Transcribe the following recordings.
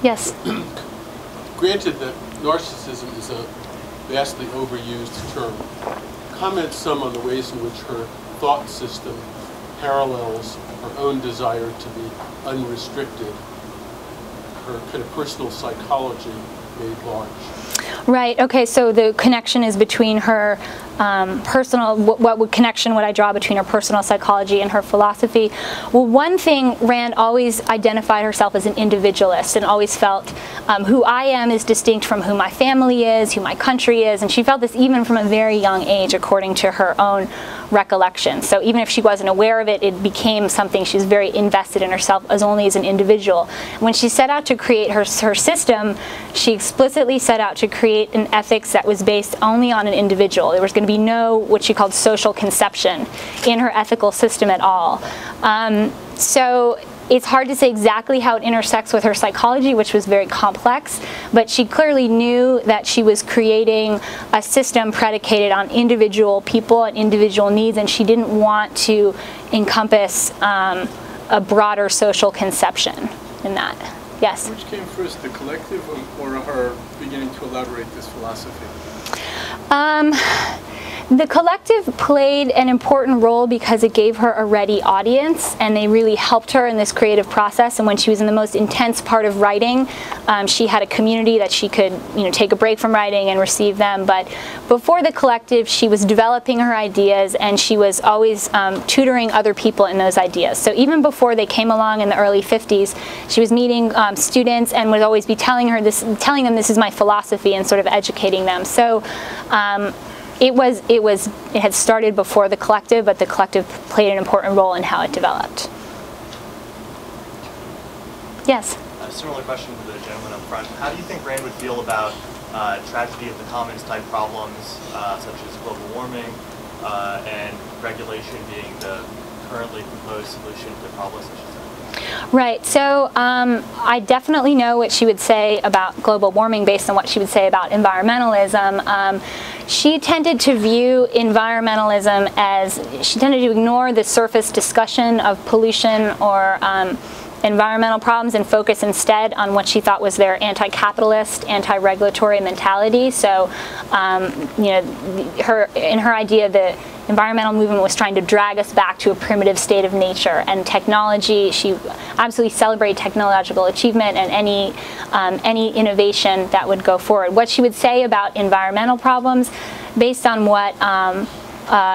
Yes. Granted that narcissism is a vastly overused term, comment some on the ways in which her thought system parallels her own desire to be unrestricted, her kind of personal psychology made large. Right. Okay. So the connection is between her personal. What connection would I draw between her personal psychology and her philosophy? Well, one thing, Rand always identified herself as an individualist and always felt who I am is distinct from who my family is, who my country is, and she felt this even from a very young age, according to her own recollection. So even if she wasn't aware of it, it became something she was very invested in herself as only as an individual. When she set out to create her system, she explicitly set out to create an ethics that was based only on an individual. There was going to be no what she called social conception in her ethical system at all. So it's hard to say exactly how it intersects with her psychology, which was very complex, but she clearly knew that she was creating a system predicated on individual people and individual needs, and she didn't want to encompass a broader social conception in that. Yes? Which came first, the collective or her beginning to elaborate this philosophy? The collective played an important role because it gave her a ready audience, and they really helped her in this creative process. And when she was in the most intense part of writing, she had a community that she could, take a break from writing and receive them. But before the collective, she was developing her ideas, and she was always tutoring other people in those ideas. So even before they came along in the early 50s, she was meeting students and would always be telling them this is my philosophy and sort of educating them. So. It had started before the collective, but the collective played an important role in how it developed. Yes? A similar question to the gentleman up front. How do you think Rand would feel about tragedy of the commons type problems, such as global warming and regulation being the currently proposed solution to problems such as that? Right. So I definitely know what she would say about global warming based on what she would say about environmentalism. She tended to view environmentalism as, she tended to ignore the surface discussion of pollution or environmental problems and focus instead on what she thought was their anti-capitalist, anti-regulatory mentality. So, in her idea, the environmental movement was trying to drag us back to a primitive state of nature, and technology, she absolutely celebrated technological achievement and any innovation that would go forward. What she would say about environmental problems, based on what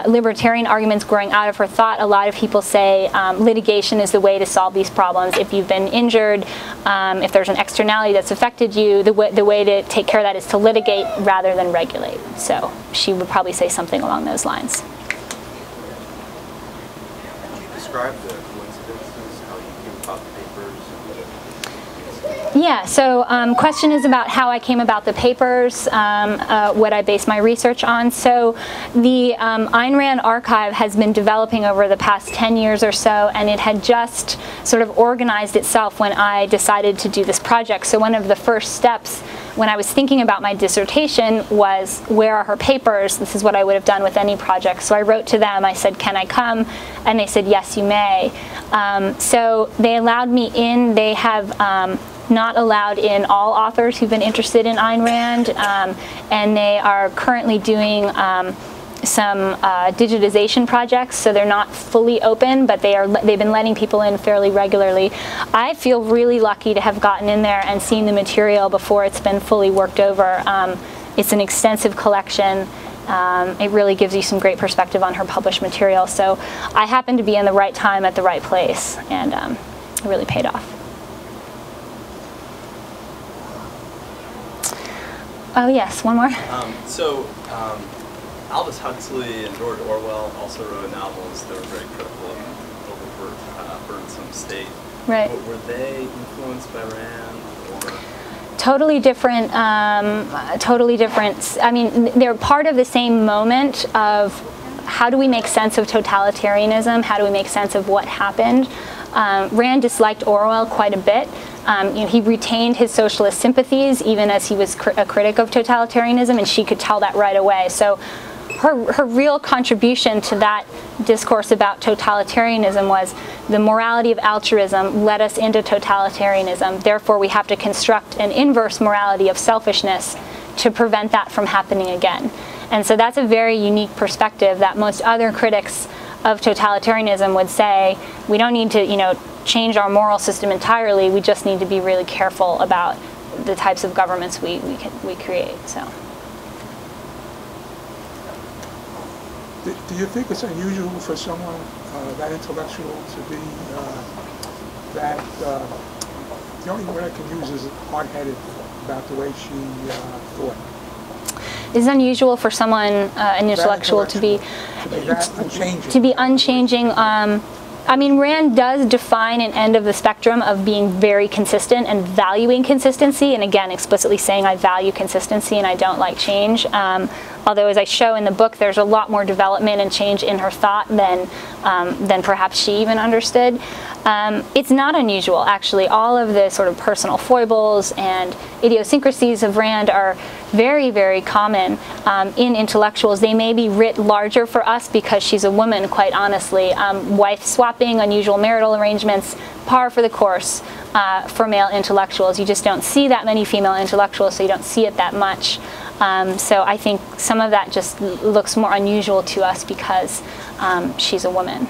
libertarian arguments growing out of her thought, a lot of people say litigation is the way to solve these problems. If you've been injured, if there's an externality that's affected you, the way to take care of that is to litigate rather than regulate. So she would probably say something along those lines. Describe the coincidences, how you came about the papers? Yeah, so question is about how I came about the papers, what I based my research on. So the Ayn Rand archive has been developing over the past 10 years or so, and it had just sort of organized itself when I decided to do this project. So one of the first steps when I was thinking about my dissertation was, where are her papers? This is what I would have done with any project. So I wrote to them, I said, can I come? And they said, yes, you may. So they allowed me in. They have not allowed in all authors who've been interested in Ayn Rand, and they are currently doing some digitization projects, so they're not fully open, but they've been letting people in fairly regularly. I feel really lucky to have gotten in there and seen the material before it's been fully worked over. It's an extensive collection. It really gives you some great perspective on her published material. So I happened to be in the right time at the right place, and it really paid off. Oh yes, one more. Aldous Huxley and George Orwell also wrote novels that were very critical of burdensome state. Right. Were they influenced by Rand, or? Totally different. Totally different. I mean, they're part of the same moment of how do we make sense of totalitarianism? How do we make sense of what happened? Rand disliked Orwell quite a bit. He retained his socialist sympathies even as he was a critic of totalitarianism, and she could tell that right away. So her real contribution to that discourse about totalitarianism was the morality of altruism led us into totalitarianism. Therefore, we have to construct an inverse morality of selfishness to prevent that from happening again. And so that's a very unique perspective that most other critics of totalitarianism would say, we don't need to, change our moral system entirely. We just need to be really careful about the types of governments we create. So. Do you think it's unusual for someone that intellectual to be the only word I can use is hard-headed about the way she thought? It's unusual for someone, an intellectual, to be unchanging. I mean, Rand does define an end of the spectrum of being very consistent and valuing consistency, and again, explicitly saying I value consistency and I don't like change. Although, as I show in the book, there's a lot more development and change in her thought than perhaps she even understood. It's not unusual, actually. All of the sort of personal foibles and idiosyncrasies of Rand are very, very common in intellectuals. They may be writ larger for us because she's a woman, quite honestly. Wife swapping, unusual marital arrangements, par for the course for male intellectuals. You just don't see that many female intellectuals, so you don't see it that much. So I think some of that just looks more unusual to us because she's a woman.